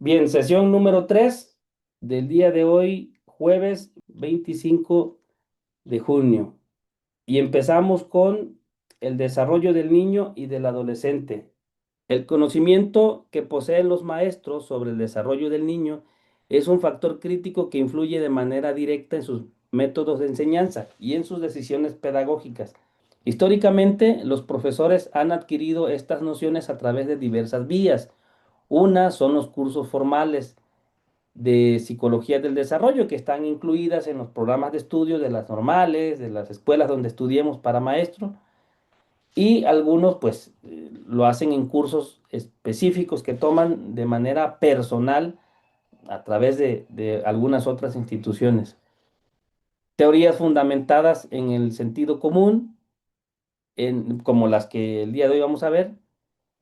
Bien, sesión número 3 del día de hoy, jueves 25 de junio. Y empezamos con el desarrollo del niño y del adolescente. El conocimiento que poseen los maestros sobre el desarrollo del niño es un factor crítico que influye de manera directa en sus métodos de enseñanza y en sus decisiones pedagógicas. Históricamente, los profesores han adquirido estas nociones a través de diversas vías. Una son los cursos formales de psicología del desarrollo que están incluidas en los programas de estudio de las normales, de las escuelas donde estudiemos para maestro, y algunos pues lo hacen en cursos específicos que toman de manera personal a través de algunas otras instituciones. Teorías fundamentadas en el sentido común, como las que el día de hoy vamos a ver,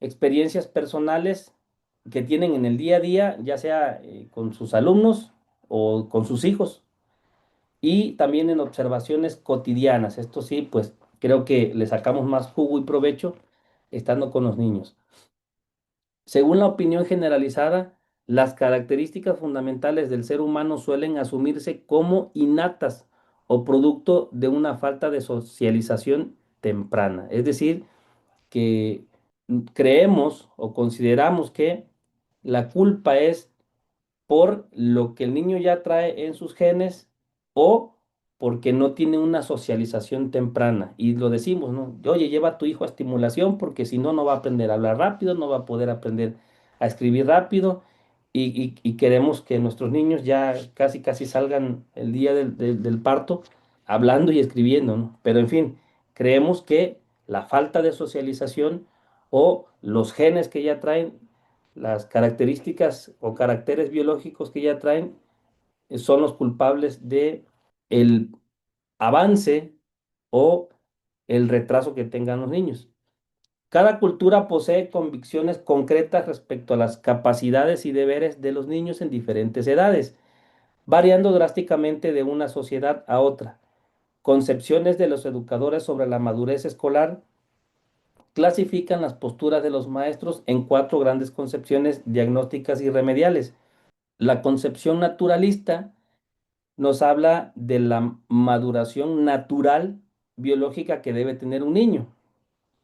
experiencias personales que tienen en el día a día, ya sea con sus alumnos o con sus hijos, y también en observaciones cotidianas. Esto sí, pues creo que le sacamos más jugo y provecho estando con los niños. Según la opinión generalizada, las características fundamentales del ser humano suelen asumirse como innatas o producto de una falta de socialización temprana. Es decir, que creemos o consideramos que la culpa es por lo que el niño ya trae en sus genes o porque no tiene una socialización temprana. Y lo decimos, ¿no? Oye, lleva a tu hijo a estimulación porque si no, no va a aprender a hablar rápido, no va a poder aprender a escribir rápido. Y queremos que nuestros niños ya casi, casi salgan el día del parto hablando y escribiendo, ¿no? Pero en fin, creemos que la falta de socialización o los genes que ya traen, las características o caracteres biológicos que ya traen, son los culpables de el avance o el retraso que tengan los niños. Cada cultura posee convicciones concretas respecto a las capacidades y deberes de los niños en diferentes edades, variando drásticamente de una sociedad a otra. Concepciones de los educadores sobre la madurez escolar clasifican las posturas de los maestros en cuatro grandes concepciones diagnósticas y remediales. La concepción naturalista nos habla de la maduración natural biológica que debe tener un niño.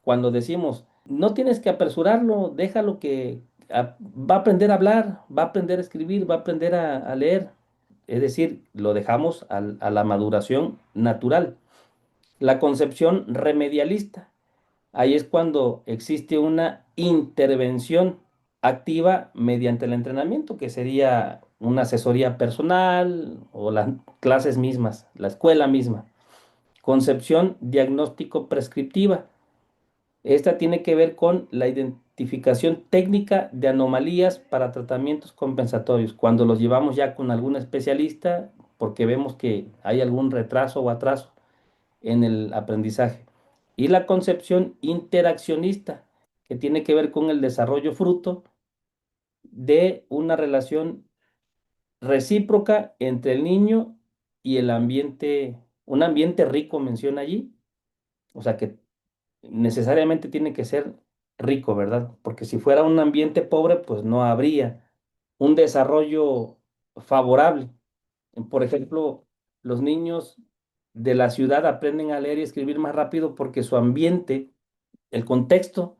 Cuando decimos, no tienes que apresurarlo, déjalo que va a aprender a hablar, va a aprender a escribir, va a aprender a leer. Es decir, lo dejamos a la maduración natural. La concepción remedialista. Ahí es cuando existe una intervención activa mediante el entrenamiento, que sería una asesoría personal o las clases mismas, la escuela misma. Concepción diagnóstico prescriptiva. Esta tiene que ver con la identificación técnica de anomalías para tratamientos compensatorios. Cuando los llevamos ya con algún especialista, porque vemos que hay algún retraso o atraso en el aprendizaje. Y la concepción interaccionista, que tiene que ver con el desarrollo fruto de una relación recíproca entre el niño y el ambiente, un ambiente rico menciona allí, o sea que necesariamente tiene que ser rico, ¿verdad? Porque si fuera un ambiente pobre, pues no habría un desarrollo favorable. Por ejemplo, los niños de la ciudad aprenden a leer y escribir más rápido porque su ambiente, el contexto,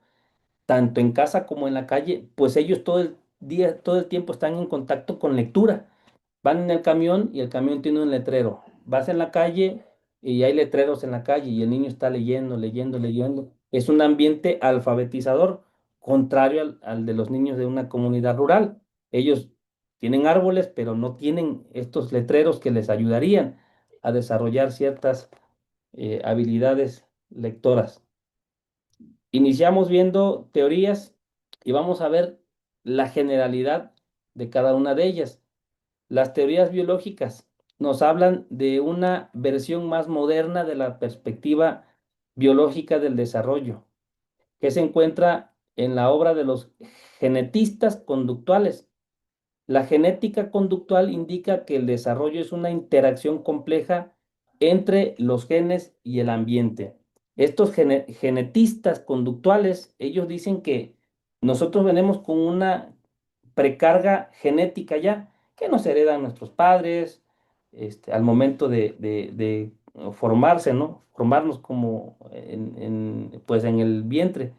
tanto en casa como en la calle, pues ellos todo el día, todo el tiempo están en contacto con lectura. Van en el camión y el camión tiene un letrero. Vas en la calle y hay letreros en la calle y el niño está leyendo, leyendo, leyendo. Es un ambiente alfabetizador, contrario al de los niños de una comunidad rural. Ellos tienen árboles, pero no tienen estos letreros que les ayudarían a desarrollar ciertas habilidades lectoras. Iniciamos viendo teorías y vamos a ver la generalidad de cada una de ellas. Las teorías biológicas nos hablan de una versión más moderna de la perspectiva biológica del desarrollo, que se encuentra en la obra de los genetistas conductuales. La genética conductual indica que el desarrollo es una interacción compleja entre los genes y el ambiente. Estos genetistas conductuales, ellos dicen que nosotros venimos con una precarga genética ya, que nos heredan nuestros padres, al momento de formarse, ¿no? Formarnos como pues en el vientre.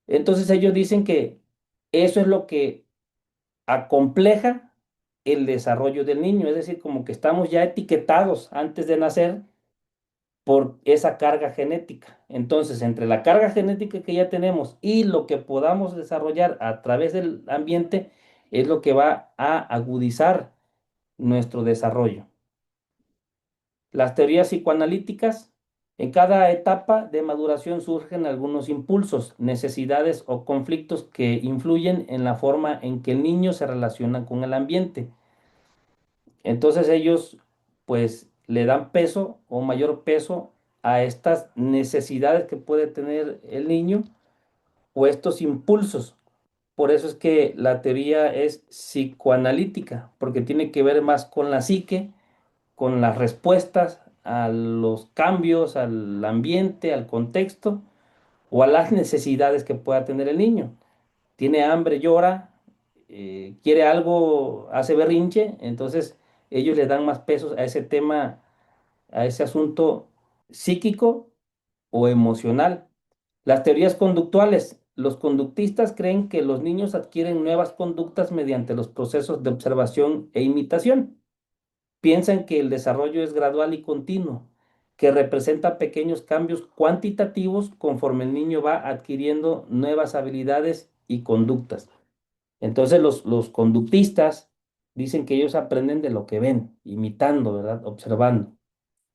Entonces ellos dicen que eso es lo que acompleja el desarrollo del niño, es decir, como que estamos ya etiquetados antes de nacer por esa carga genética. Entonces, entre la carga genética que ya tenemos y lo que podamos desarrollar a través del ambiente, es lo que va a agudizar nuestro desarrollo. Las teorías psicoanalíticas, en cada etapa de maduración surgen algunos impulsos, necesidades o conflictos que influyen en la forma en que el niño se relaciona con el ambiente. Entonces ellos pues le dan peso o mayor peso a estas necesidades que puede tener el niño o estos impulsos. Por eso es que la teoría es psicoanalítica, porque tiene que ver más con la psique, con las respuestas a los cambios, al ambiente, al contexto o a las necesidades que pueda tener el niño. Tiene hambre, llora, quiere algo, hace berrinche, entonces ellos le dan más pesos a ese tema, a ese asunto psíquico o emocional. Las teorías conductuales. Los conductistas creen que los niños adquieren nuevas conductas mediante los procesos de observación e imitación. Piensan que el desarrollo es gradual y continuo, que representa pequeños cambios cuantitativos conforme el niño va adquiriendo nuevas habilidades y conductas. Entonces los conductistas dicen que ellos aprenden de lo que ven, imitando, ¿verdad? Observando.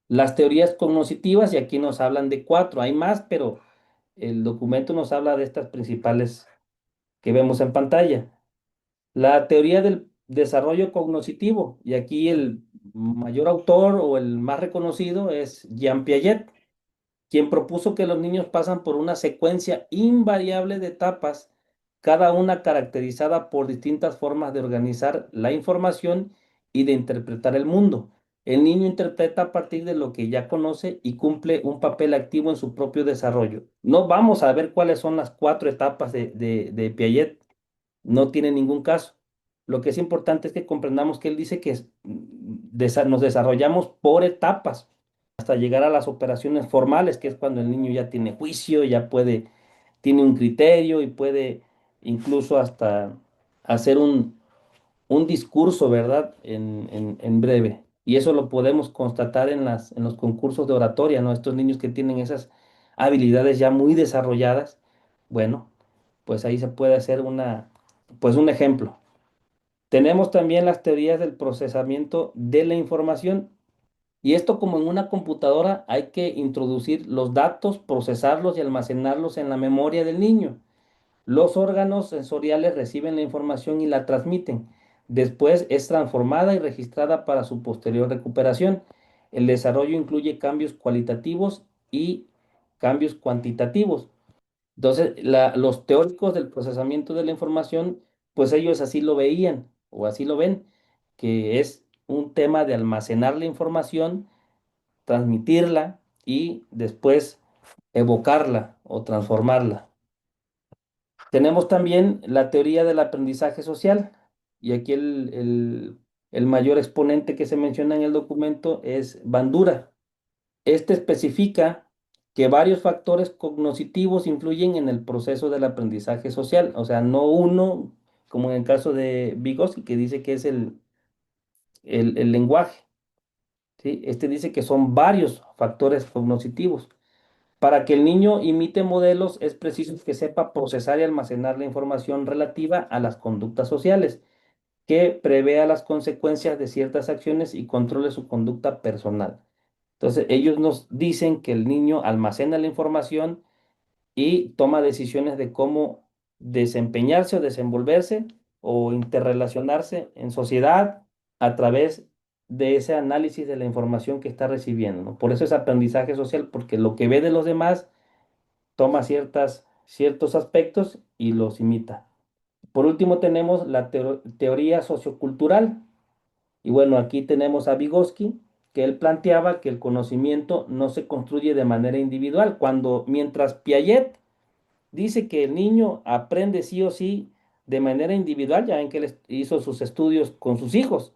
Las teorías cognitivas, y aquí nos hablan de cuatro, hay más, pero el documento nos habla de estas principales que vemos en pantalla. La teoría del desarrollo cognitivo, y aquí el mayor autor o el más reconocido es Jean Piaget, quien propuso que los niños pasan por una secuencia invariable de etapas, cada una caracterizada por distintas formas de organizar la información y de interpretar el mundo. El niño interpreta a partir de lo que ya conoce y cumple un papel activo en su propio desarrollo. No vamos a ver cuáles son las cuatro etapas de Piaget, no tiene ningún caso. Lo que es importante es que comprendamos que él dice que nos desarrollamos por etapas hasta llegar a las operaciones formales, que es cuando el niño ya tiene juicio, ya puede, tiene un criterio y puede incluso hasta hacer un discurso, ¿verdad? En breve. Y eso lo podemos constatar en los concursos de oratoria, ¿no? Estos niños que tienen esas habilidades ya muy desarrolladas, bueno, pues ahí se puede hacer pues un ejemplo. Tenemos también las teorías del procesamiento de la información. Y esto como en una computadora hay que introducir los datos, procesarlos y almacenarlos en la memoria del niño. Los órganos sensoriales reciben la información y la transmiten. Después es transformada y registrada para su posterior recuperación. El desarrollo incluye cambios cualitativos y cambios cuantitativos. Entonces, los teóricos del procesamiento de la información, pues ellos así lo veían o así lo ven, que es un tema de almacenar la información, transmitirla y después evocarla o transformarla. Tenemos también la teoría del aprendizaje social, y aquí el mayor exponente que se menciona en el documento es Bandura. Este especifica que varios factores cognitivos influyen en el proceso del aprendizaje social, o sea, no uno, como en el caso de Vygotsky, que dice que es el lenguaje, ¿sí? Este dice que son varios factores cognitivos. Para que el niño imite modelos es preciso que sepa procesar y almacenar la información relativa a las conductas sociales, que prevea las consecuencias de ciertas acciones y controle su conducta personal. Entonces, ellos nos dicen que el niño almacena la información y toma decisiones de cómo desempeñarse o desenvolverse o interrelacionarse en sociedad a través de ese análisis de la información que está recibiendo, ¿no? Por eso es aprendizaje social, porque lo que ve de los demás toma ciertos aspectos y los imita. Por último, tenemos la teoría sociocultural. Y bueno, aquí tenemos a Vygotsky, que él planteaba que el conocimiento no se construye de manera individual, mientras Piaget dice que el niño aprende sí o sí de manera individual, ya ven que él hizo sus estudios con sus hijos.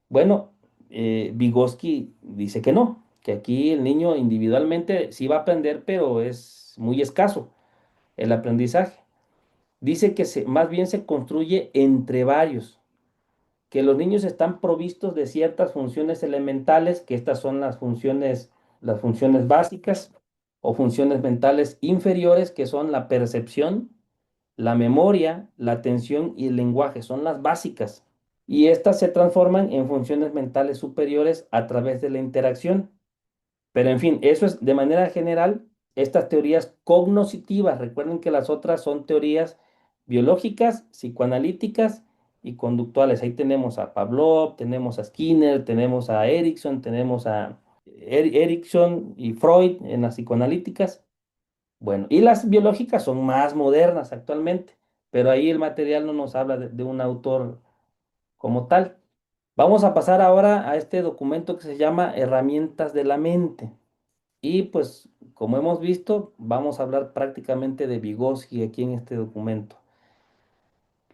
Bueno, Vygotsky dice que no, que aquí el niño individualmente sí va a aprender, pero es muy escaso el aprendizaje. Dice que más bien se construye entre varios, que los niños están provistos de ciertas funciones elementales, que estas son las funciones básicas o funciones mentales inferiores, que son la percepción, la memoria, la atención y el lenguaje, son las básicas. Y estas se transforman en funciones mentales superiores a través de la interacción. Pero en fin, eso es de manera general estas teorías cognoscitivas. Recuerden que las otras son teorías biológicas, psicoanalíticas y conductuales. Ahí tenemos a Pavlov, tenemos a Skinner, tenemos a Erickson, tenemos a Erickson y Freud en las psicoanalíticas. Bueno, y las biológicas son más modernas actualmente, pero ahí el material no nos habla de un autor como tal. Vamos a pasar ahora a este documento que se llama Herramientas de la mente. Y pues, como hemos visto, vamos a hablar prácticamente de Vygotsky aquí en este documento.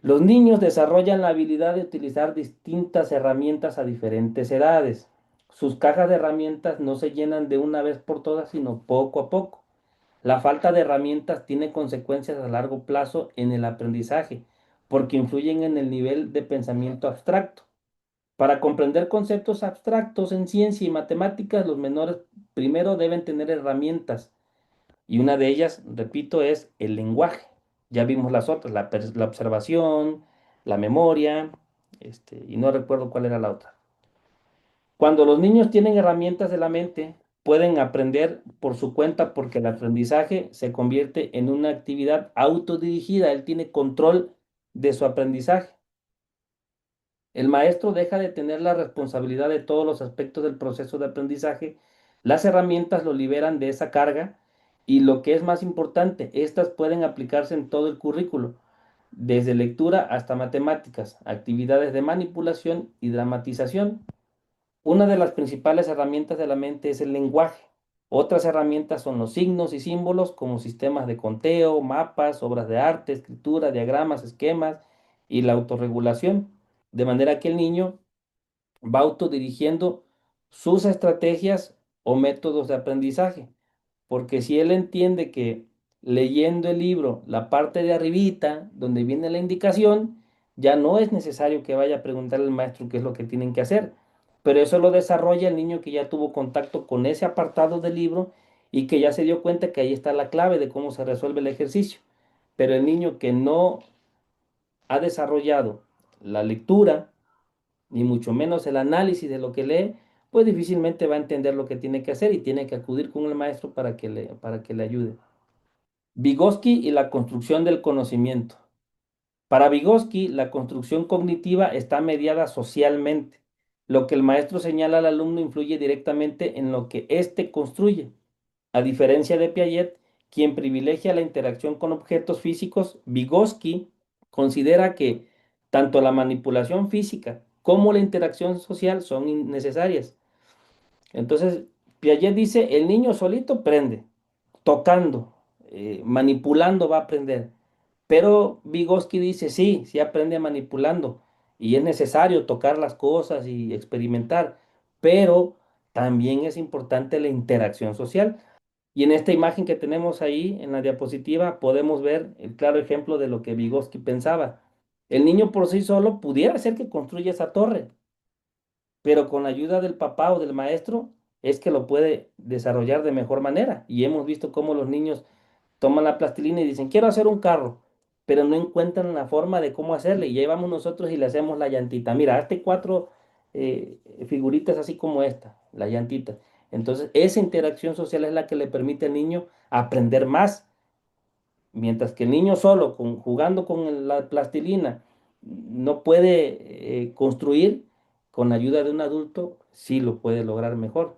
Los niños desarrollan la habilidad de utilizar distintas herramientas a diferentes edades. Sus cajas de herramientas no se llenan de una vez por todas, sino poco a poco. La falta de herramientas tiene consecuencias a largo plazo en el aprendizaje, porque influyen en el nivel de pensamiento abstracto. Para comprender conceptos abstractos en ciencia y matemáticas, los menores primero deben tener herramientas y una de ellas, repito, es el lenguaje. Ya vimos las otras, la observación, la memoria, y no recuerdo cuál era la otra. Cuando los niños tienen herramientas de la mente, pueden aprender por su cuenta porque el aprendizaje se convierte en una actividad autodirigida. Él tiene control de su aprendizaje. El maestro deja de tener la responsabilidad de todos los aspectos del proceso de aprendizaje. Las herramientas lo liberan de esa carga y lo que es más importante, estas pueden aplicarse en todo el currículo, desde lectura hasta matemáticas, actividades de manipulación y dramatización. Una de las principales herramientas de la mente es el lenguaje. Otras herramientas son los signos y símbolos como sistemas de conteo, mapas, obras de arte, escritura, diagramas, esquemas y la autorregulación. De manera que el niño va autodirigiendo sus estrategias o métodos de aprendizaje. Porque si él entiende que leyendo el libro, la parte de arribita, donde viene la indicación, ya no es necesario que vaya a preguntarle al maestro qué es lo que tienen que hacer. Pero eso lo desarrolla el niño que ya tuvo contacto con ese apartado del libro y que ya se dio cuenta que ahí está la clave de cómo se resuelve el ejercicio. Pero el niño que no ha desarrollado la lectura, ni mucho menos el análisis de lo que lee, pues difícilmente va a entender lo que tiene que hacer y tiene que acudir con el maestro para que le ayude. Vygotsky y la construcción del conocimiento. Para Vygotsky, la construcción cognitiva está mediada socialmente. Lo que el maestro señala al alumno influye directamente en lo que éste construye. A diferencia de Piaget, quien privilegia la interacción con objetos físicos, Vygotsky considera que tanto la manipulación física como la interacción social son necesarias. Entonces, Piaget dice, el niño solito aprende, tocando, manipulando va a aprender. Pero Vygotsky dice, sí, sí aprende manipulando y es necesario tocar las cosas y experimentar, pero también es importante la interacción social. Y en esta imagen que tenemos ahí en la diapositiva podemos ver el claro ejemplo de lo que Vygotsky pensaba. El niño por sí solo pudiera ser que construya esa torre, pero con la ayuda del papá o del maestro es que lo puede desarrollar de mejor manera. Y hemos visto cómo los niños toman la plastilina y dicen, quiero hacer un carro, pero no encuentran la forma de cómo hacerle. Y ahí vamos nosotros y le hacemos la llantita. Mira, hazte cuatro figuritas así como esta, la llantita. Entonces, esa interacción social es la que le permite al niño aprender más. Mientras que el niño solo, jugando con la plastilina, no puede construir, con la ayuda de un adulto, sí lo puede lograr mejor.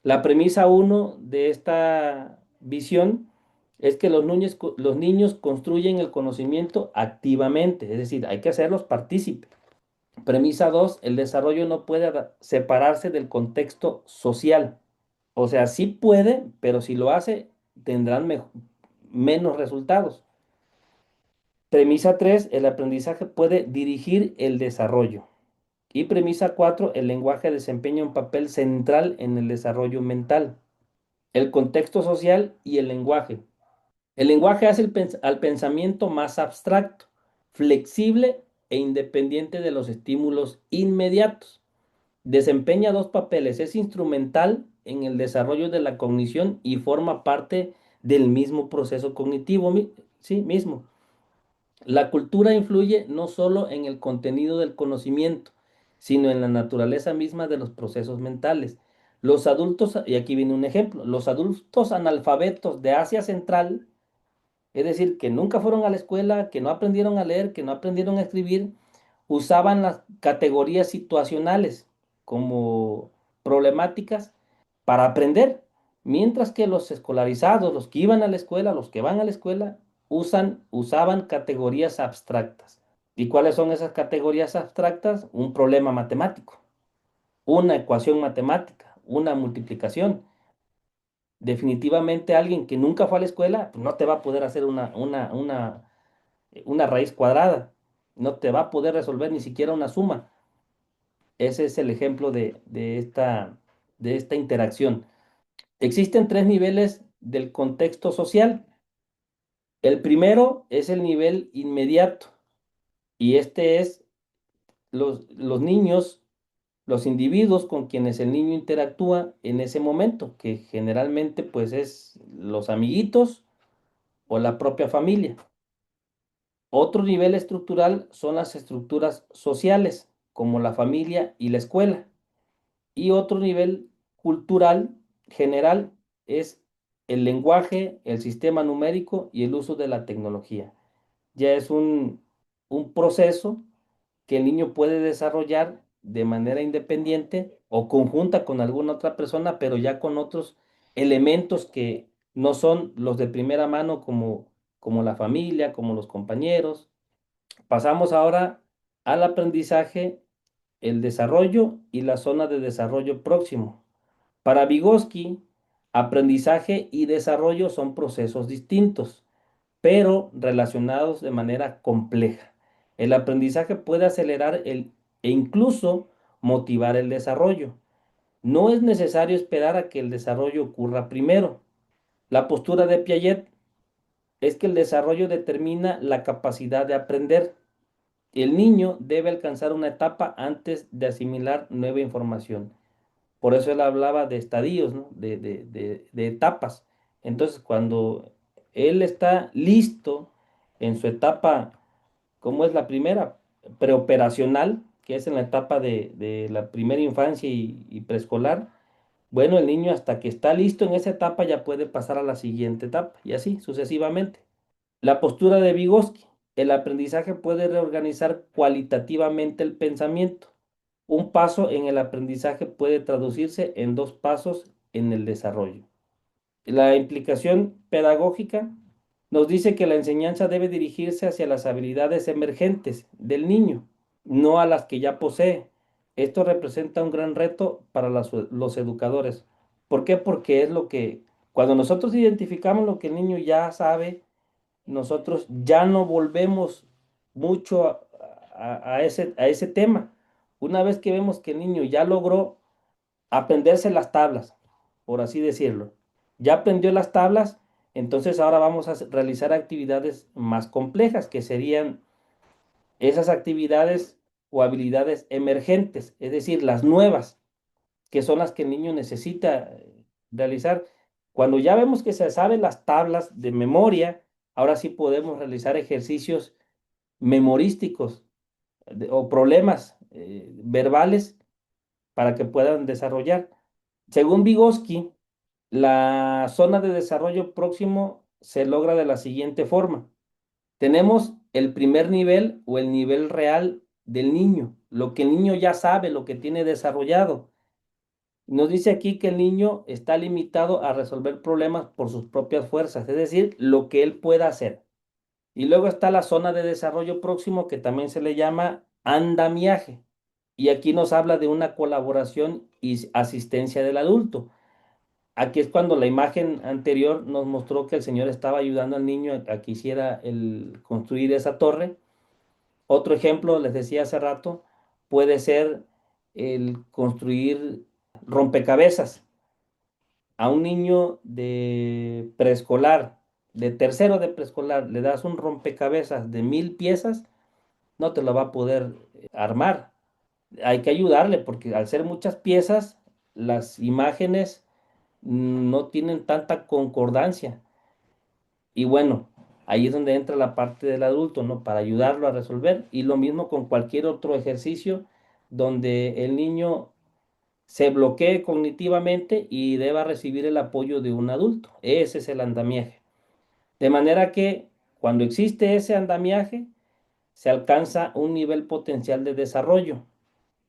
La premisa uno de esta visión es que los niños construyen el conocimiento activamente, es decir, hay que hacerlos partícipes. Premisa 2, el desarrollo no puede separarse del contexto social. O sea, sí puede, pero si lo hace, tendrán menos resultados. Premisa 3, el aprendizaje puede dirigir el desarrollo. Y premisa 4, el lenguaje desempeña un papel central en el desarrollo mental. El contexto social y el lenguaje. El lenguaje hace al pensamiento más abstracto, flexible e independiente de los estímulos inmediatos. Desempeña dos papeles, es instrumental en el desarrollo de la cognición y forma parte del mismo proceso cognitivo, sí, mismo. La cultura influye no solo en el contenido del conocimiento, sino en la naturaleza misma de los procesos mentales. Los adultos, y aquí viene un ejemplo, los adultos analfabetos de Asia Central, es decir, que nunca fueron a la escuela, que no aprendieron a leer, que no aprendieron a escribir, usaban las categorías situacionales como problemáticas para aprender, mientras que los escolarizados, los que iban a la escuela, los que van a la escuela, usaban categorías abstractas. ¿Y cuáles son esas categorías abstractas? Un problema matemático, una ecuación matemática, una multiplicación. Definitivamente alguien que nunca fue a la escuela pues no te va a poder hacer una raíz cuadrada, no te va a poder resolver ni siquiera una suma. Ese es el ejemplo de esta interacción. Existen tres niveles del contexto social. El primero es el nivel inmediato y este es los niños, los individuos con quienes el niño interactúa en ese momento, que generalmente pues es los amiguitos o la propia familia. Otro nivel estructural son las estructuras sociales, como la familia y la escuela. Y otro nivel cultural general es el lenguaje, el sistema numérico y el uso de la tecnología. Ya es un proceso que el niño puede desarrollar de manera independiente o conjunta con alguna otra persona, pero ya con otros elementos que no son los de primera mano como la familia, como los compañeros. Pasamos ahora al aprendizaje, el desarrollo y la zona de desarrollo próximo. Para Vygotsky, aprendizaje y desarrollo son procesos distintos, pero relacionados de manera compleja. El aprendizaje puede acelerar e incluso motivar el desarrollo. No es necesario esperar a que el desarrollo ocurra primero. La postura de Piaget es que el desarrollo determina la capacidad de aprender. El niño debe alcanzar una etapa antes de asimilar nueva información. Por eso él hablaba de estadios, ¿no? De etapas. Entonces, cuando él está listo en su etapa, ¿cómo es la primera? Preoperacional, que es en la etapa de la primera infancia y preescolar. Bueno, el niño hasta que está listo en esa etapa ya puede pasar a la siguiente etapa y así sucesivamente. La postura de Vygotsky. El aprendizaje puede reorganizar cualitativamente el pensamiento. Un paso en el aprendizaje puede traducirse en dos pasos en el desarrollo. La implicación pedagógica nos dice que la enseñanza debe dirigirse hacia las habilidades emergentes del niño, no a las que ya posee. Esto representa un gran reto para los educadores. ¿Por qué? Porque es lo que, cuando nosotros identificamos lo que el niño ya sabe, nosotros ya no volvemos mucho a ese tema. Una vez que vemos que el niño ya logró aprenderse las tablas, por así decirlo, ya aprendió las tablas, entonces ahora vamos a realizar actividades más complejas, que serían esas actividades o habilidades emergentes, es decir, las nuevas, que son las que el niño necesita realizar. Cuando ya vemos que se saben las tablas de memoria, ahora sí podemos realizar ejercicios memorísticos o problemas verbales para que puedan desarrollar. Según Vygotsky, la zona de desarrollo próximo se logra de la siguiente forma. Tenemos el primer nivel o el nivel real del niño, lo que el niño ya sabe, lo que tiene desarrollado. Nos dice aquí que el niño está limitado a resolver problemas por sus propias fuerzas, es decir, lo que él pueda hacer. Y luego está la zona de desarrollo próximo que también se le llama andamiaje. Y aquí nos habla de una colaboración y asistencia del adulto. Aquí es cuando la imagen anterior nos mostró que el Señor estaba ayudando al niño a que hiciera el construir esa torre. Otro ejemplo, les decía hace rato, puede ser el construir rompecabezas. A un niño de preescolar, de tercero de preescolar, le das un rompecabezas de 1000 piezas, no te lo va a poder armar. Hay que ayudarle porque al ser muchas piezas, las imágenes no tienen tanta concordancia. Y bueno, ahí es donde entra la parte del adulto, ¿no? Para ayudarlo a resolver. Y lo mismo con cualquier otro ejercicio donde el niño se bloquee cognitivamente y deba recibir el apoyo de un adulto. Ese es el andamiaje. De manera que cuando existe ese andamiaje, se alcanza un nivel potencial de desarrollo.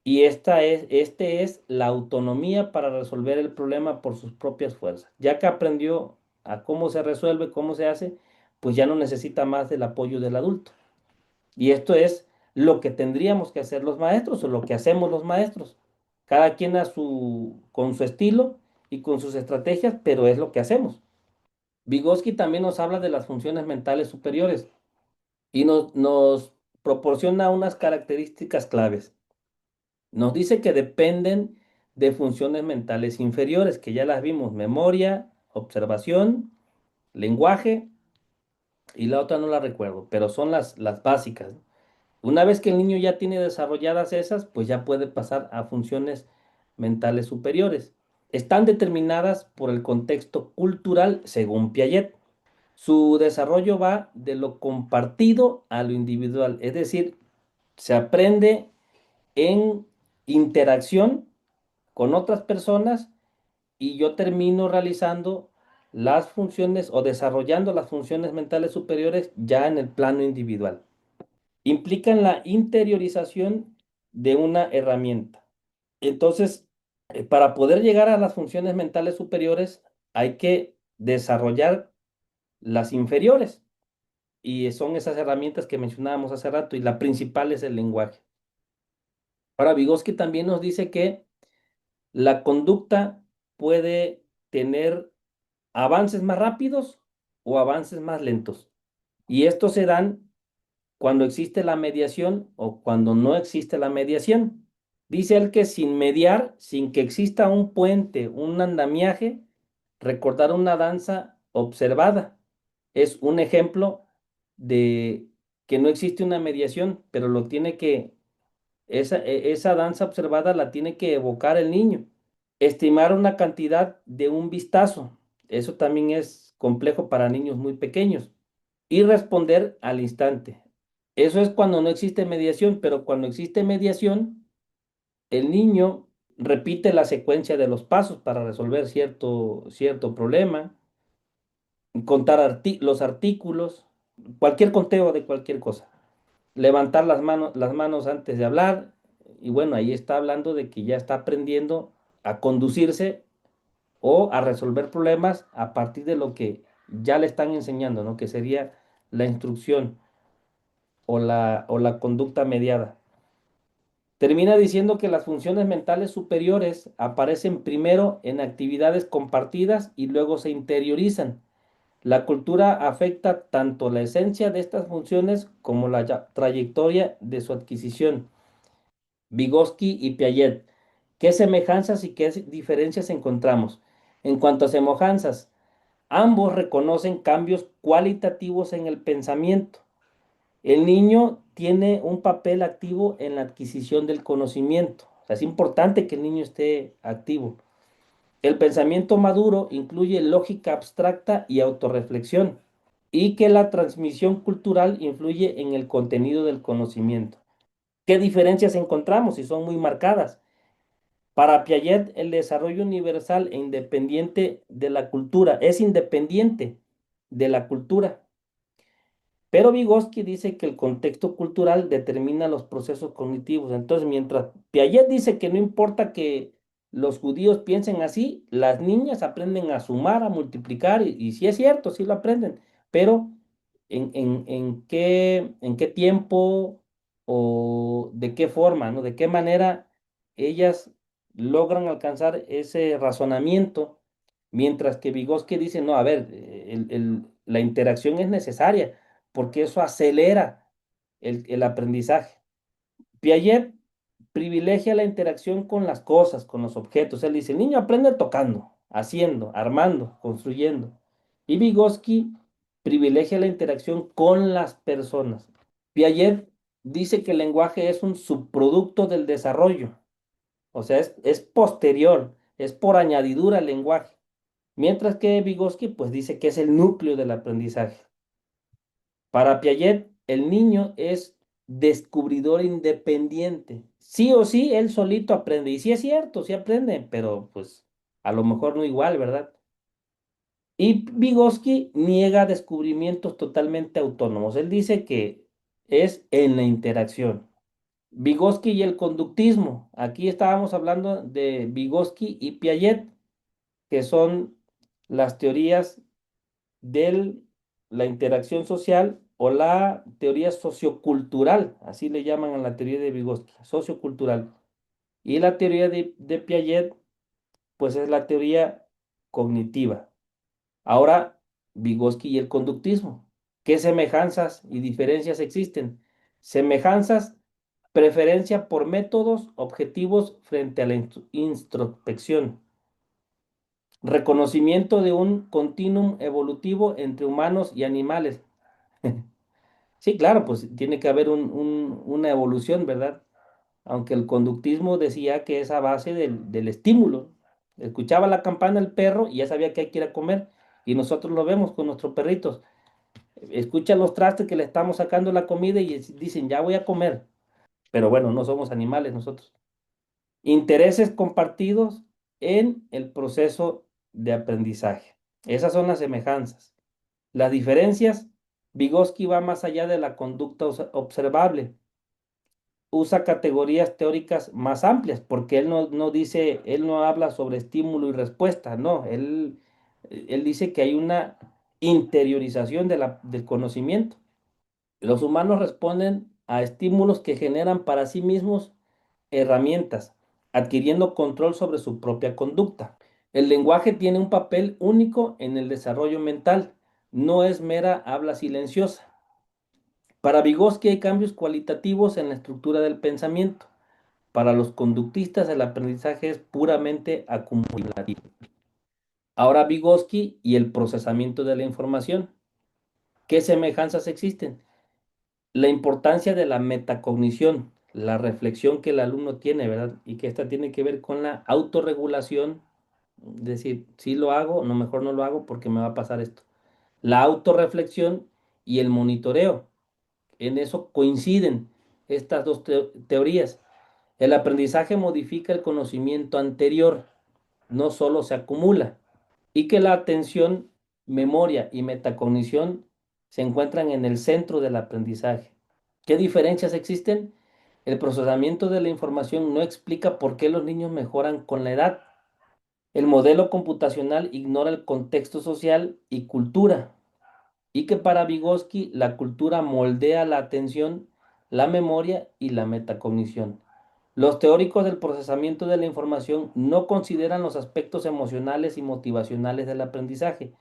Y este es la autonomía para resolver el problema por sus propias fuerzas. Ya que aprendió a cómo se resuelve, cómo se hace, pues ya no necesita más del apoyo del adulto. Y esto es lo que tendríamos que hacer los maestros o lo que hacemos los maestros. Cada quien con su estilo y con sus estrategias, pero es lo que hacemos. Vygotsky también nos habla de las funciones mentales superiores y nos proporciona unas características claves. Nos dice que dependen de funciones mentales inferiores, que ya las vimos: memoria, observación, lenguaje, y la otra no la recuerdo, pero son las básicas. Una vez que el niño ya tiene desarrolladas esas, pues ya puede pasar a funciones mentales superiores. Están determinadas por el contexto cultural según Piaget. Su desarrollo va de lo compartido a lo individual, es decir, se aprende en interacción con otras personas y yo termino realizando las funciones o desarrollando las funciones mentales superiores ya en el plano individual. Implican la interiorización de una herramienta. Entonces, para poder llegar a las funciones mentales superiores, hay que desarrollar las inferiores. Y son esas herramientas que mencionábamos hace rato, y la principal es el lenguaje. Ahora, Vygotsky también nos dice que la conducta puede tener avances más rápidos o avances más lentos. Y estos se dan cuando existe la mediación o cuando no existe la mediación. Dice él que sin mediar, sin que exista un puente, un andamiaje, recordar una danza observada es un ejemplo de que no existe una mediación, pero esa danza observada la tiene que evocar el niño. Estimar una cantidad de un vistazo, eso también es complejo para niños muy pequeños. Y responder al instante. Eso es cuando no existe mediación, pero cuando existe mediación, el niño repite la secuencia de los pasos para resolver cierto problema, contar los artículos, cualquier conteo de cualquier cosa, levantar las manos antes de hablar, y bueno, ahí está hablando de que ya está aprendiendo a conducirse o a resolver problemas a partir de lo que ya le están enseñando, ¿no? Que sería la instrucción o la conducta mediada. Termina diciendo que las funciones mentales superiores aparecen primero en actividades compartidas y luego se interiorizan. La cultura afecta tanto la esencia de estas funciones como la trayectoria de su adquisición. Vygotsky y Piaget. ¿Qué semejanzas y qué diferencias encontramos? En cuanto a semejanzas, ambos reconocen cambios cualitativos en el pensamiento. El niño tiene un papel activo en la adquisición del conocimiento. O sea, es importante que el niño esté activo. El pensamiento maduro incluye lógica abstracta y autorreflexión, y que la transmisión cultural influye en el contenido del conocimiento. ¿Qué diferencias encontramos? Y son muy marcadas. Para Piaget, el desarrollo universal e independiente de la cultura es independiente de la cultura. Pero Vygotsky dice que el contexto cultural determina los procesos cognitivos. Entonces, mientras Piaget dice que no importa que los judíos piensen así, las niñas aprenden a sumar, a multiplicar, y sí es cierto, sí lo aprenden, pero ¿en qué tiempo o de qué forma, ¿no? De qué manera ellas logran alcanzar ese razonamiento Mientras que Vygotsky dice, no, a ver, la interacción es necesaria porque eso acelera el aprendizaje. Piaget privilegia la interacción con las cosas, con los objetos. Él dice, el niño aprende tocando, haciendo, armando, construyendo. Y Vygotsky privilegia la interacción con las personas. Piaget dice que el lenguaje es un subproducto del desarrollo, o sea, es posterior, es por añadidura al lenguaje. Mientras que Vygotsky pues dice que es el núcleo del aprendizaje. Para Piaget, el niño es descubridor independiente. Sí o sí, él solito aprende. Y sí es cierto, sí aprende, pero pues a lo mejor no igual, ¿verdad? Y Vygotsky niega descubrimientos totalmente autónomos. Él dice que es en la interacción. Vygotsky y el conductismo. Aquí estábamos hablando de Vygotsky y Piaget, que son las teorías de la interacción social o la teoría sociocultural, así le llaman a la teoría de Vygotsky, sociocultural. Y la teoría de Piaget, pues es la teoría cognitiva. Ahora, Vygotsky y el conductismo. ¿Qué semejanzas y diferencias existen? Semejanzas, preferencia por métodos objetivos frente a la introspección. Reconocimiento de un continuum evolutivo entre humanos y animales. Sí, claro, pues tiene que haber una evolución, ¿verdad? Aunque el conductismo decía que es a base del estímulo. Escuchaba la campana el perro y ya sabía que hay que ir a comer. Y nosotros lo vemos con nuestros perritos. Escuchan los trastes que le estamos sacando la comida y dicen, ya voy a comer. Pero bueno, no somos animales nosotros. Intereses compartidos en el proceso de aprendizaje. Esas son las semejanzas. Las diferencias, Vygotsky va más allá de la conducta observable, usa categorías teóricas más amplias, porque él no dice, él no habla sobre estímulo y respuesta, no, él dice que hay una interiorización del conocimiento. Los humanos responden a estímulos que generan para sí mismos herramientas, adquiriendo control sobre su propia conducta. El lenguaje tiene un papel único en el desarrollo mental, no es mera habla silenciosa. Para Vygotsky hay cambios cualitativos en la estructura del pensamiento. Para los conductistas el aprendizaje es puramente acumulativo. Ahora Vygotsky y el procesamiento de la información. ¿Qué semejanzas existen? La importancia de la metacognición, la reflexión que el alumno tiene, ¿verdad? Y que esta tiene que ver con la autorregulación, es decir, si lo hago, no, mejor no lo hago porque me va a pasar esto. La autorreflexión y el monitoreo. En eso coinciden estas dos teorías. El aprendizaje modifica el conocimiento anterior, no solo se acumula, y que la atención, memoria y metacognición se encuentran en el centro del aprendizaje. ¿Qué diferencias existen? El procesamiento de la información no explica por qué los niños mejoran con la edad. El modelo computacional ignora el contexto social y cultura, y que para Vygotsky la cultura moldea la atención, la memoria y la metacognición. Los teóricos del procesamiento de la información no consideran los aspectos emocionales y motivacionales del aprendizaje.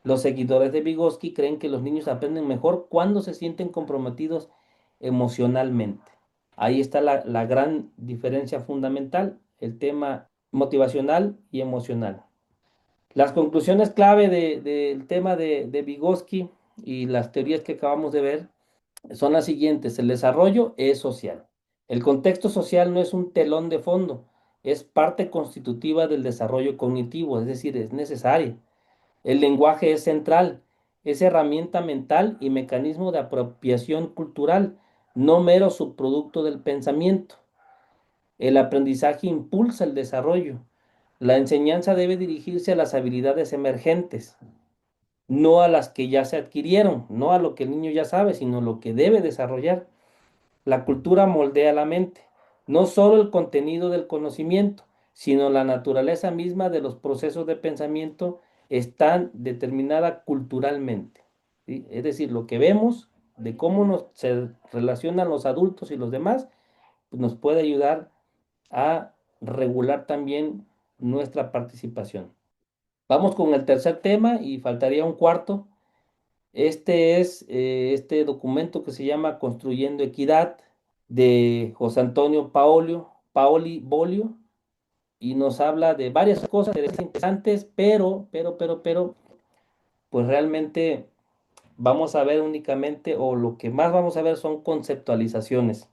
Los seguidores de Vygotsky creen que los niños aprenden mejor cuando se sienten comprometidos emocionalmente. Ahí está la gran diferencia fundamental, el tema motivacional y emocional. Las conclusiones clave del tema de Vygotsky y las teorías que acabamos de ver son las siguientes. El desarrollo es social. El contexto social no es un telón de fondo, es parte constitutiva del desarrollo cognitivo, es decir, es necesaria. El lenguaje es central, es herramienta mental y mecanismo de apropiación cultural, no mero subproducto del pensamiento. El aprendizaje impulsa el desarrollo. La enseñanza debe dirigirse a las habilidades emergentes, no a las que ya se adquirieron, no a lo que el niño ya sabe, sino lo que debe desarrollar. La cultura moldea la mente, no solo el contenido del conocimiento, sino la naturaleza misma de los procesos de pensamiento están determinada culturalmente. ¿Sí? Es decir, lo que vemos de cómo se relacionan los adultos y los demás, pues nos puede ayudar a regular también nuestra participación. Vamos con el tercer tema y faltaría un cuarto. Este es este documento que se llama Construyendo Equidad de José Antonio Paoli Bolio y nos habla de varias cosas interesantes, pero, pues realmente vamos a ver únicamente, o lo que más vamos a ver son conceptualizaciones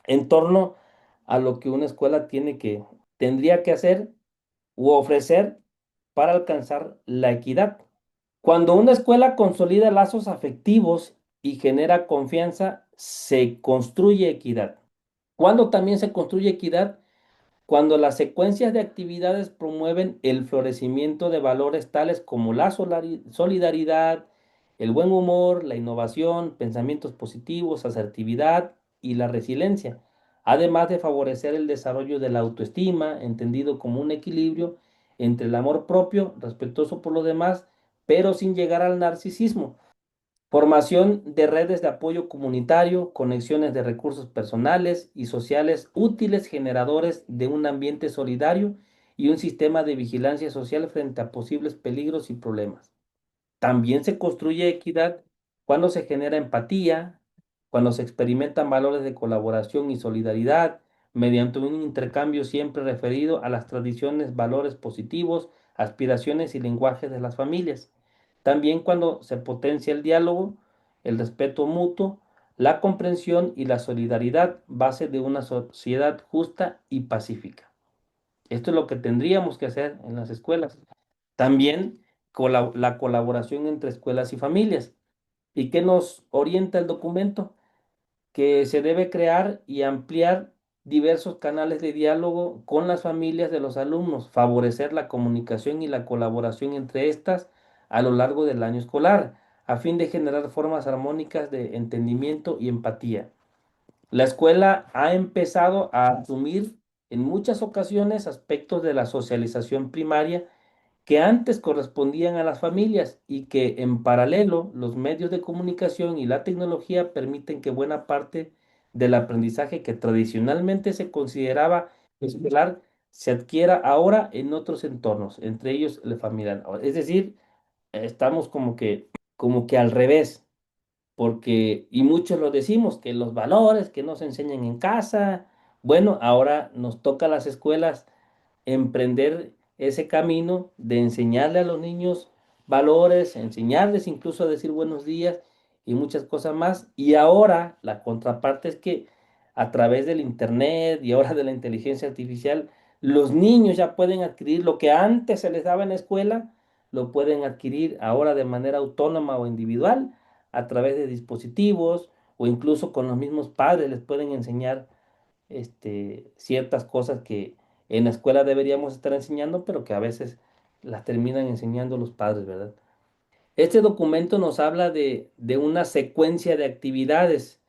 en torno a lo que una escuela tendría que hacer u ofrecer para alcanzar la equidad. Cuando una escuela consolida lazos afectivos y genera confianza, se construye equidad. Cuando también se construye equidad, cuando las secuencias de actividades promueven el florecimiento de valores tales como la solidaridad, el buen humor, la innovación, pensamientos positivos, asertividad y la resiliencia, además de favorecer el desarrollo de la autoestima, entendido como un equilibrio entre el amor propio, respetuoso por los demás, pero sin llegar al narcisismo. Formación de redes de apoyo comunitario, conexiones de recursos personales y sociales útiles generadores de un ambiente solidario y un sistema de vigilancia social frente a posibles peligros y problemas. También se construye equidad cuando se genera empatía, cuando se experimentan valores de colaboración y solidaridad mediante un intercambio siempre referido a las tradiciones, valores positivos, aspiraciones y lenguajes de las familias. También cuando se potencia el diálogo, el respeto mutuo, la comprensión y la solidaridad, base de una sociedad justa y pacífica. Esto es lo que tendríamos que hacer en las escuelas. También la colaboración entre escuelas y familias. ¿Y qué nos orienta el documento? Que se debe crear y ampliar diversos canales de diálogo con las familias de los alumnos, favorecer la comunicación y la colaboración entre estas a lo largo del año escolar, a fin de generar formas armónicas de entendimiento y empatía. La escuela ha empezado a asumir en muchas ocasiones aspectos de la socialización primaria que antes correspondían a las familias y que en paralelo los medios de comunicación y la tecnología permiten que buena parte del aprendizaje que tradicionalmente se consideraba escolar se adquiera ahora en otros entornos, entre ellos el familiar. Es decir, estamos como que al revés, porque, y muchos lo decimos, que los valores que no se enseñan en casa, bueno, ahora nos toca a las escuelas emprender ese camino de enseñarle a los niños valores, enseñarles incluso a decir buenos días y muchas cosas más. Y ahora la contraparte es que a través del internet y ahora de la inteligencia artificial, los niños ya pueden adquirir lo que antes se les daba en la escuela, lo pueden adquirir ahora de manera autónoma o individual a través de dispositivos o incluso con los mismos padres les pueden enseñar ciertas cosas que en la escuela deberíamos estar enseñando, pero que a veces las terminan enseñando los padres, ¿verdad? Este documento nos habla de una secuencia de actividades.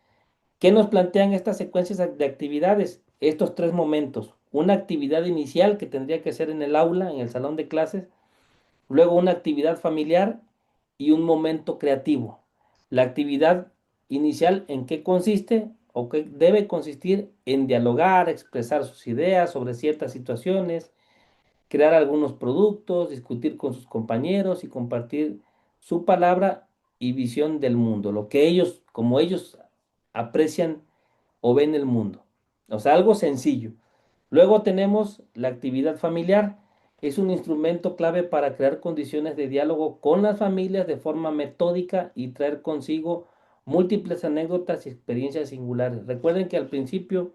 ¿Qué nos plantean estas secuencias de actividades? Estos tres momentos. Una actividad inicial que tendría que ser en el aula, en el salón de clases, luego una actividad familiar y un momento creativo. La actividad inicial, ¿en qué consiste? O qué debe consistir en dialogar, expresar sus ideas sobre ciertas situaciones, crear algunos productos, discutir con sus compañeros y compartir su palabra y visión del mundo, lo que ellos, como ellos aprecian o ven el mundo. O sea, algo sencillo. Luego tenemos la actividad familiar. Es un instrumento clave para crear condiciones de diálogo con las familias de forma metódica y traer consigo múltiples anécdotas y experiencias singulares. Recuerden que al principio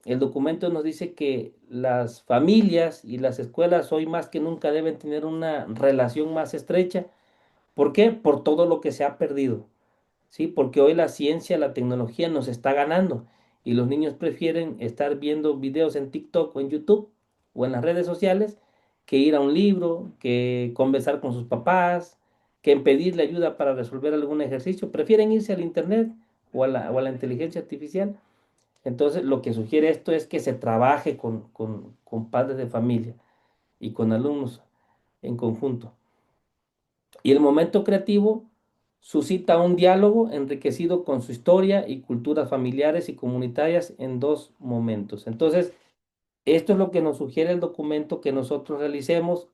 el documento nos dice que las familias y las escuelas hoy más que nunca deben tener una relación más estrecha. ¿Por qué? Por todo lo que se ha perdido. ¿Sí? Porque hoy la ciencia, la tecnología nos está ganando y los niños prefieren estar viendo videos en TikTok o en YouTube o en las redes sociales que ir a un libro, que conversar con sus papás, que en pedirle ayuda para resolver algún ejercicio. Prefieren irse al internet o a la inteligencia artificial. Entonces, lo que sugiere esto es que se trabaje con padres de familia y con alumnos en conjunto. Y el momento creativo suscita un diálogo enriquecido con su historia y culturas familiares y comunitarias en dos momentos. Entonces, esto es lo que nos sugiere el documento que nosotros realicemos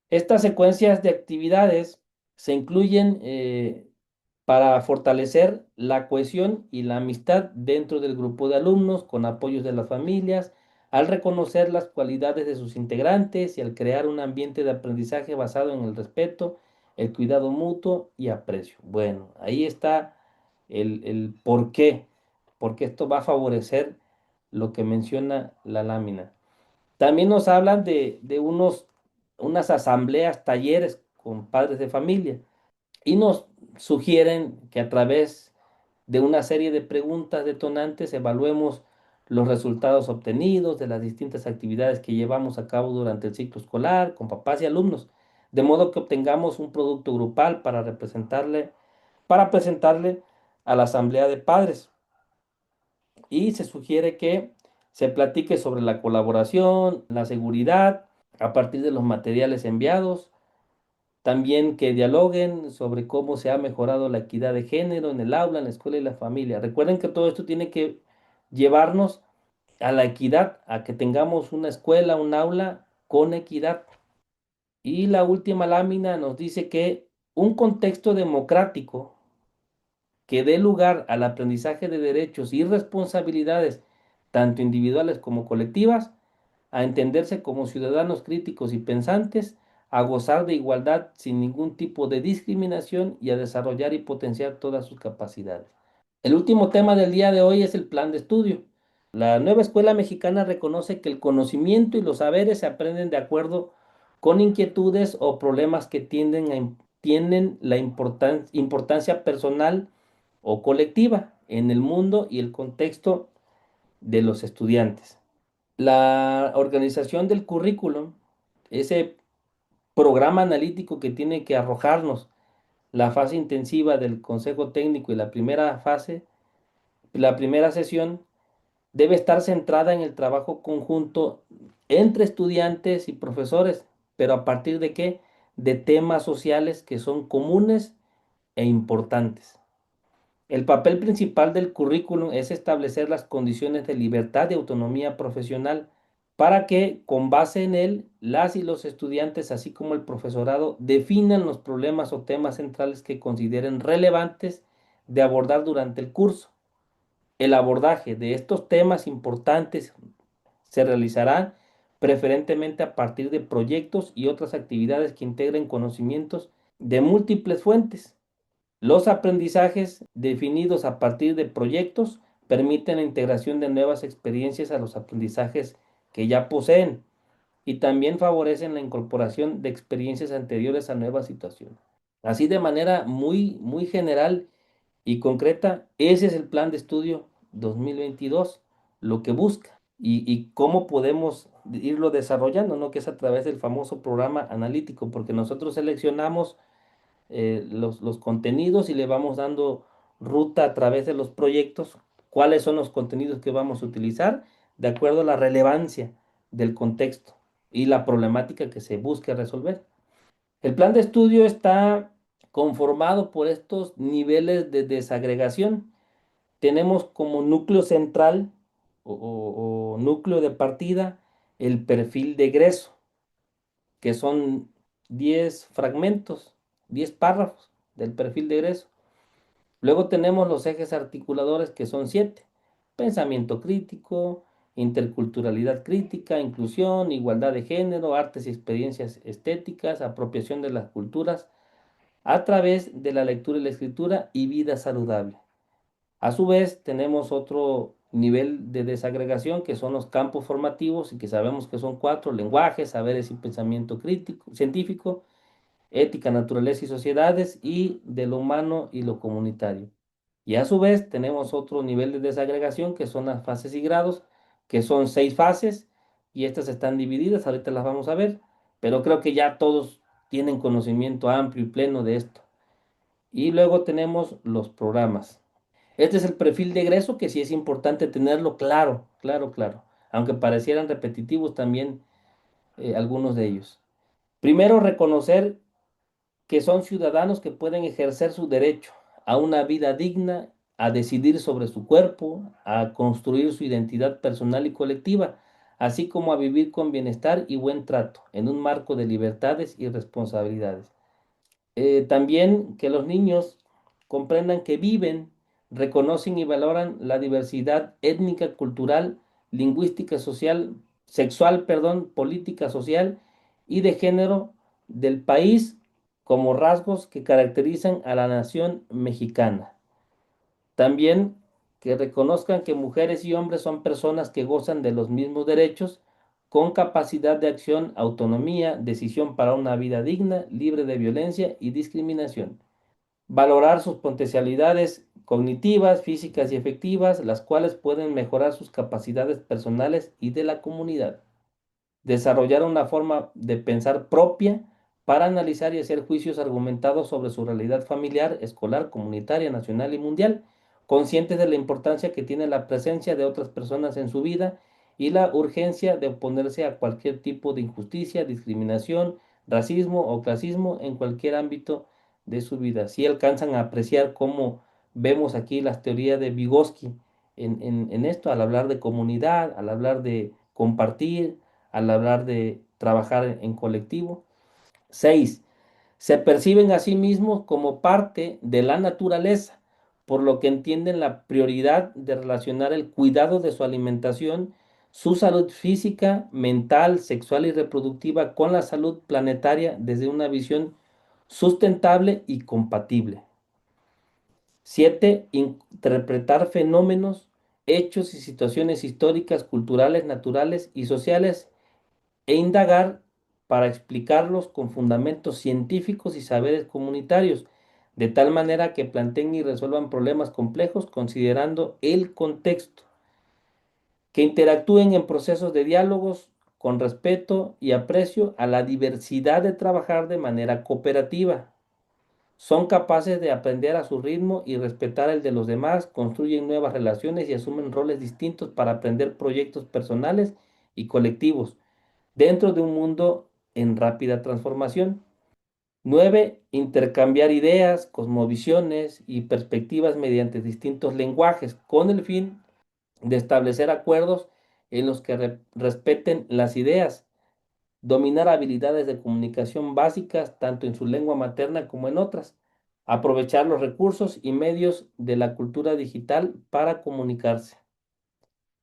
Estas secuencias de actividades se incluyen para fortalecer la cohesión y la amistad dentro del grupo de alumnos, con apoyos de las familias, al reconocer las cualidades de sus integrantes y al crear un ambiente de aprendizaje basado en el respeto, el cuidado mutuo y aprecio. Bueno, ahí está el por qué esto va a favorecer lo que menciona la lámina. También nos hablan de unas asambleas, talleres con padres de familia y nos sugieren que a través de una serie de preguntas detonantes evaluemos los resultados obtenidos de las distintas actividades que llevamos a cabo durante el ciclo escolar con papás y alumnos, de modo que obtengamos un producto grupal para presentarle a la asamblea de padres. Y se sugiere que se platique sobre la colaboración, la seguridad, a partir de los materiales enviados. También que dialoguen sobre cómo se ha mejorado la equidad de género en el aula, en la escuela y la familia. Recuerden que todo esto tiene que llevarnos a la equidad, a que tengamos una escuela, un aula con equidad. Y la última lámina nos dice que un contexto democrático que dé lugar al aprendizaje de derechos y responsabilidades, tanto individuales como colectivas, a entenderse como ciudadanos críticos y pensantes, a gozar de igualdad sin ningún tipo de discriminación y a desarrollar y potenciar todas sus capacidades. El último tema del día de hoy es el plan de estudio. La nueva escuela mexicana reconoce que el conocimiento y los saberes se aprenden de acuerdo con inquietudes o problemas que tienen la importancia personal o colectiva en el mundo y el contexto de los estudiantes. La organización del currículum, ese programa analítico que tiene que arrojarnos la fase intensiva del consejo técnico y la primera sesión, debe estar centrada en el trabajo conjunto entre estudiantes y profesores, pero a partir de qué? De temas sociales que son comunes e importantes. El papel principal del currículum es establecer las condiciones de libertad y autonomía profesional para que, con base en él, las y los estudiantes, así como el profesorado, definan los problemas o temas centrales que consideren relevantes de abordar durante el curso. El abordaje de estos temas importantes se realizará preferentemente a partir de proyectos y otras actividades que integren conocimientos de múltiples fuentes. Los aprendizajes definidos a partir de proyectos permiten la integración de nuevas experiencias a los aprendizajes que ya poseen y también favorecen la incorporación de experiencias anteriores a nuevas situaciones. Así de manera muy general y concreta, ese es el plan de estudio 2022, lo que busca y cómo podemos irlo desarrollando, ¿no? Que es a través del famoso programa analítico, porque nosotros seleccionamos los contenidos y le vamos dando ruta a través de los proyectos, cuáles son los contenidos que vamos a utilizar de acuerdo a la relevancia del contexto y la problemática que se busque resolver. El plan de estudio está conformado por estos niveles de desagregación. Tenemos como núcleo central o núcleo de partida el perfil de egreso, que son 10 fragmentos, 10 párrafos del perfil de egreso. Luego tenemos los ejes articuladores, que son 7: pensamiento crítico, interculturalidad crítica, inclusión, igualdad de género, artes y experiencias estéticas, apropiación de las culturas a través de la lectura y la escritura y vida saludable. A su vez, tenemos otro nivel de desagregación que son los campos formativos y que sabemos que son 4: lenguaje, saberes y pensamiento crítico, científico, ética, naturaleza y sociedades, y de lo humano y lo comunitario. Y a su vez tenemos otro nivel de desagregación que son las fases y grados, que son 6 fases y estas están divididas, ahorita las vamos a ver, pero creo que ya todos tienen conocimiento amplio y pleno de esto. Y luego tenemos los programas. Este es el perfil de egreso que sí es importante tenerlo claro, aunque parecieran repetitivos también algunos de ellos. Primero, reconocer que son ciudadanos que pueden ejercer su derecho a una vida digna, a decidir sobre su cuerpo, a construir su identidad personal y colectiva, así como a vivir con bienestar y buen trato, en un marco de libertades y responsabilidades. También que los niños comprendan que viven, reconocen y valoran la diversidad étnica, cultural, lingüística, social, sexual, perdón, política, social y de género del país como rasgos que caracterizan a la nación mexicana. También que reconozcan que mujeres y hombres son personas que gozan de los mismos derechos, con capacidad de acción, autonomía, decisión para una vida digna, libre de violencia y discriminación. Valorar sus potencialidades cognitivas, físicas y efectivas, las cuales pueden mejorar sus capacidades personales y de la comunidad. Desarrollar una forma de pensar propia para analizar y hacer juicios argumentados sobre su realidad familiar, escolar, comunitaria, nacional y mundial, conscientes de la importancia que tiene la presencia de otras personas en su vida y la urgencia de oponerse a cualquier tipo de injusticia, discriminación, racismo o clasismo en cualquier ámbito de su vida. Si alcanzan a apreciar cómo vemos aquí las teorías de Vygotsky en esto, al hablar de comunidad, al hablar de compartir, al hablar de trabajar en colectivo. 6. Se perciben a sí mismos como parte de la naturaleza, por lo que entienden la prioridad de relacionar el cuidado de su alimentación, su salud física, mental, sexual y reproductiva con la salud planetaria desde una visión sustentable y compatible. 7. Interpretar fenómenos, hechos y situaciones históricas, culturales, naturales y sociales e indagar para explicarlos con fundamentos científicos y saberes comunitarios, de tal manera que planteen y resuelvan problemas complejos considerando el contexto, que interactúen en procesos de diálogos con respeto y aprecio a la diversidad de trabajar de manera cooperativa. Son capaces de aprender a su ritmo y respetar el de los demás, construyen nuevas relaciones y asumen roles distintos para aprender proyectos personales y colectivos dentro de un mundo en rápida transformación. 9. Intercambiar ideas, cosmovisiones y perspectivas mediante distintos lenguajes con el fin de establecer acuerdos en los que respeten las ideas, dominar habilidades de comunicación básicas tanto en su lengua materna como en otras, aprovechar los recursos y medios de la cultura digital para comunicarse.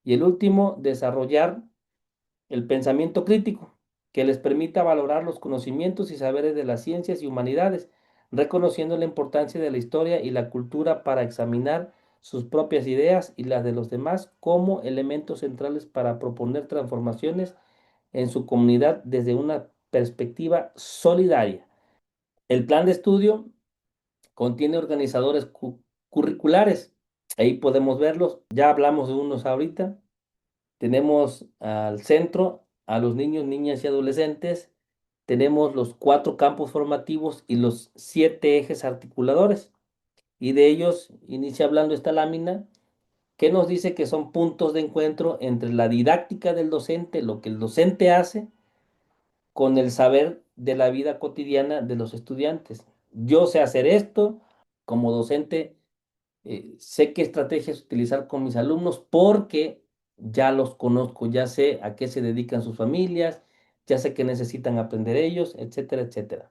Y el último, desarrollar el pensamiento crítico, que les permita valorar los conocimientos y saberes de las ciencias y humanidades, reconociendo la importancia de la historia y la cultura para examinar sus propias ideas y las de los demás como elementos centrales para proponer transformaciones en su comunidad desde una perspectiva solidaria. El plan de estudio contiene organizadores curriculares. Ahí podemos verlos. Ya hablamos de unos ahorita. Tenemos al centro, a los niños, niñas y adolescentes. Tenemos los 4 campos formativos y los 7 ejes articuladores. Y de ellos inicia hablando esta lámina que nos dice que son puntos de encuentro entre la didáctica del docente, lo que el docente hace, con el saber de la vida cotidiana de los estudiantes. Yo sé hacer esto como docente, sé qué estrategias utilizar con mis alumnos porque ya los conozco, ya sé a qué se dedican sus familias, ya sé qué necesitan aprender ellos, etcétera, etcétera.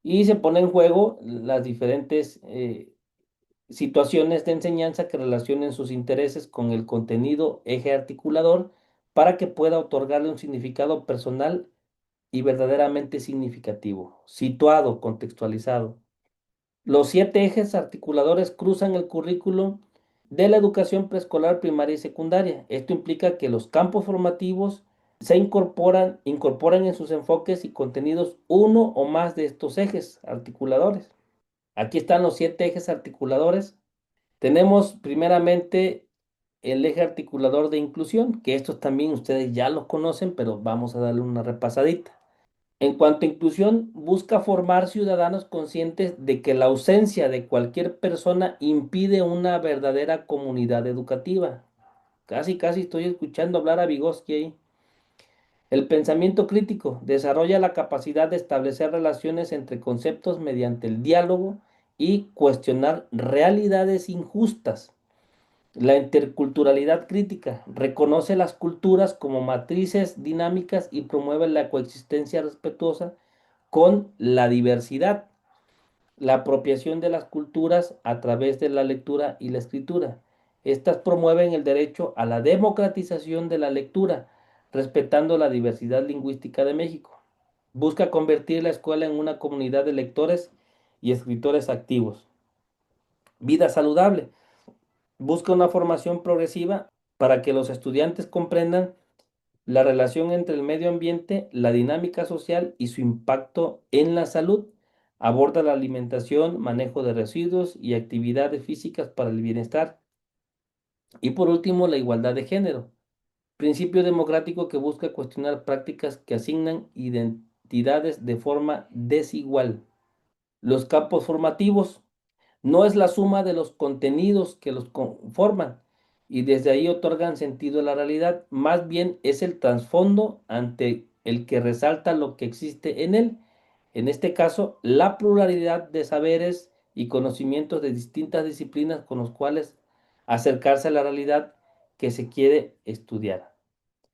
Y se pone en juego las diferentes situaciones de enseñanza que relacionen sus intereses con el contenido eje articulador para que pueda otorgarle un significado personal y verdaderamente significativo, situado, contextualizado. Los 7 ejes articuladores cruzan el currículo de la educación preescolar, primaria y secundaria. Esto implica que los campos formativos se incorporan en sus enfoques y contenidos uno o más de estos ejes articuladores. Aquí están los 7 ejes articuladores. Tenemos primeramente el eje articulador de inclusión, que estos también ustedes ya los conocen, pero vamos a darle una repasadita. En cuanto a inclusión, busca formar ciudadanos conscientes de que la ausencia de cualquier persona impide una verdadera comunidad educativa. Casi, casi estoy escuchando hablar a Vygotsky ahí. El pensamiento crítico desarrolla la capacidad de establecer relaciones entre conceptos mediante el diálogo y cuestionar realidades injustas. La interculturalidad crítica reconoce las culturas como matrices dinámicas y promueve la coexistencia respetuosa con la diversidad. La apropiación de las culturas a través de la lectura y la escritura. Estas promueven el derecho a la democratización de la lectura, respetando la diversidad lingüística de México. Busca convertir la escuela en una comunidad de lectores y escritores activos. Vida saludable. Busca una formación progresiva para que los estudiantes comprendan la relación entre el medio ambiente, la dinámica social y su impacto en la salud. Aborda la alimentación, manejo de residuos y actividades físicas para el bienestar. Y por último, la igualdad de género. Principio democrático que busca cuestionar prácticas que asignan identidades de forma desigual. Los campos formativos no es la suma de los contenidos que los conforman y desde ahí otorgan sentido a la realidad, más bien es el trasfondo ante el que resalta lo que existe en él. En este caso, la pluralidad de saberes y conocimientos de distintas disciplinas con los cuales acercarse a la realidad que se quiere estudiar.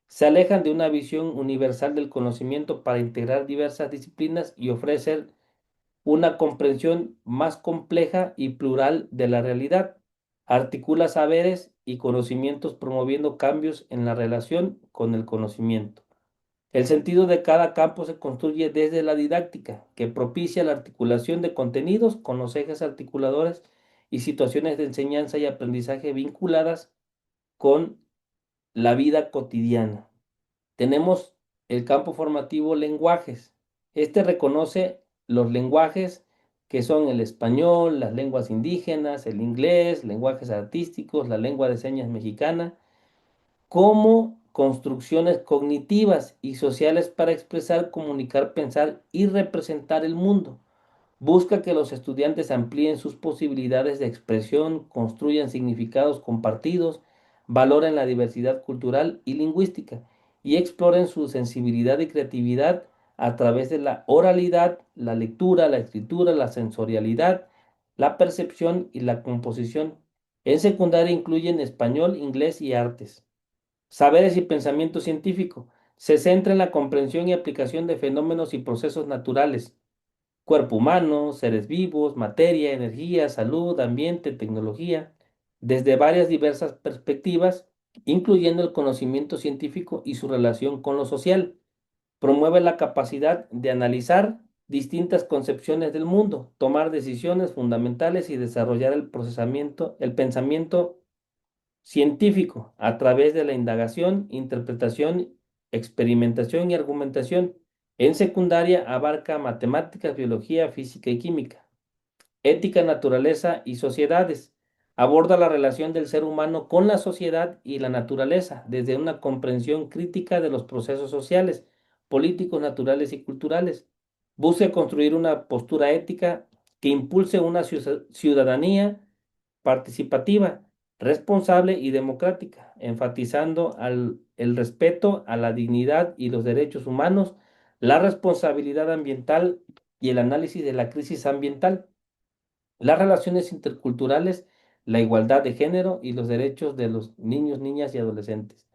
Se alejan de una visión universal del conocimiento para integrar diversas disciplinas y ofrecer una comprensión más compleja y plural de la realidad. Articula saberes y conocimientos promoviendo cambios en la relación con el conocimiento. El sentido de cada campo se construye desde la didáctica, que propicia la articulación de contenidos con los ejes articuladores y situaciones de enseñanza y aprendizaje vinculadas con la vida cotidiana. Tenemos el campo formativo lenguajes. Este reconoce los lenguajes que son el español, las lenguas indígenas, el inglés, lenguajes artísticos, la lengua de señas mexicana, como construcciones cognitivas y sociales para expresar, comunicar, pensar y representar el mundo. Busca que los estudiantes amplíen sus posibilidades de expresión, construyan significados compartidos, valoren la diversidad cultural y lingüística y exploren su sensibilidad y creatividad a través de la oralidad, la lectura, la escritura, la sensorialidad, la percepción y la composición. En secundaria incluyen español, inglés y artes. Saberes y pensamiento científico. Se centra en la comprensión y aplicación de fenómenos y procesos naturales, cuerpo humano, seres vivos, materia, energía, salud, ambiente, tecnología, desde varias diversas perspectivas, incluyendo el conocimiento científico y su relación con lo social. Promueve la capacidad de analizar distintas concepciones del mundo, tomar decisiones fundamentales y desarrollar el pensamiento científico a través de la indagación, interpretación, experimentación y argumentación. En secundaria abarca matemáticas, biología, física y química. Ética, naturaleza y sociedades. Aborda la relación del ser humano con la sociedad y la naturaleza desde una comprensión crítica de los procesos sociales, políticos, naturales y culturales. Busca construir una postura ética que impulse una ciudadanía participativa, responsable y democrática, enfatizando el respeto a la dignidad y los derechos humanos, la responsabilidad ambiental y el análisis de la crisis ambiental, las relaciones interculturales, la igualdad de género y los derechos de los niños, niñas y adolescentes.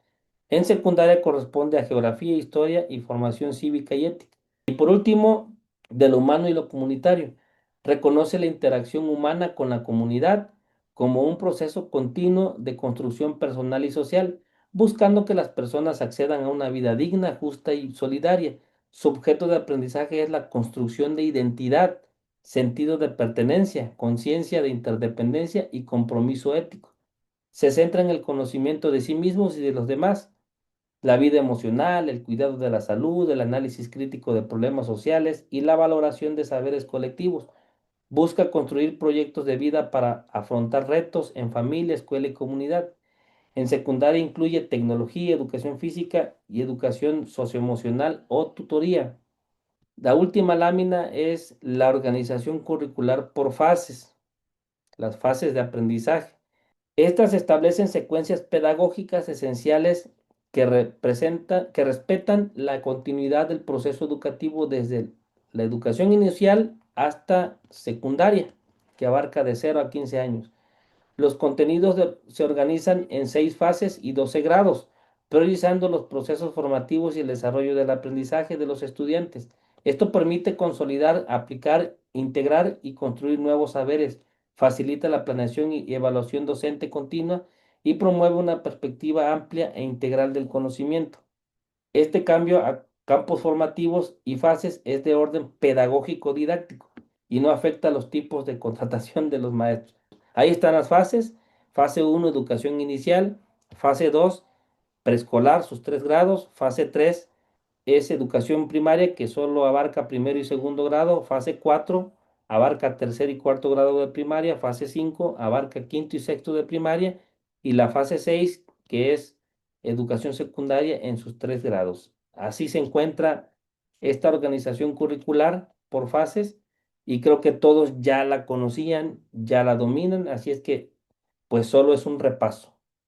En secundaria corresponde a geografía, historia y formación cívica y ética. Y por último, de lo humano y lo comunitario. Reconoce la interacción humana con la comunidad como un proceso continuo de construcción personal y social, buscando que las personas accedan a una vida digna, justa y solidaria. Su objeto de aprendizaje es la construcción de identidad, sentido de pertenencia, conciencia de interdependencia y compromiso ético. Se centra en el conocimiento de sí mismos y de los demás, la vida emocional, el cuidado de la salud, el análisis crítico de problemas sociales y la valoración de saberes colectivos. Busca construir proyectos de vida para afrontar retos en familia, escuela y comunidad. En secundaria incluye tecnología, educación física y educación socioemocional o tutoría. La última lámina es la organización curricular por fases, las fases de aprendizaje. Estas establecen secuencias pedagógicas esenciales que respetan la continuidad del proceso educativo desde la educación inicial hasta secundaria, que abarca de 0 a 15 años. Los contenidos se organizan en 6 fases y 12 grados, priorizando los procesos formativos y el desarrollo del aprendizaje de los estudiantes. Esto permite consolidar, aplicar, integrar y construir nuevos saberes, facilita la planeación y evaluación docente continua y promueve una perspectiva amplia e integral del conocimiento. Este cambio a campos formativos y fases es de orden pedagógico didáctico y no afecta a los tipos de contratación de los maestros. Ahí están las fases. Fase uno, educación inicial. Fase 2, preescolar, sus 3 grados. Fase 3 es educación primaria, que solo abarca primero y segundo grado. Fase 4 abarca tercer y cuarto grado de primaria. Fase 5 abarca quinto y sexto de primaria. Y la fase 6 que es educación secundaria en sus 3 grados. Así se encuentra esta organización curricular por fases y creo que todos ya la conocían, ya la dominan, así es que pues solo es un repaso.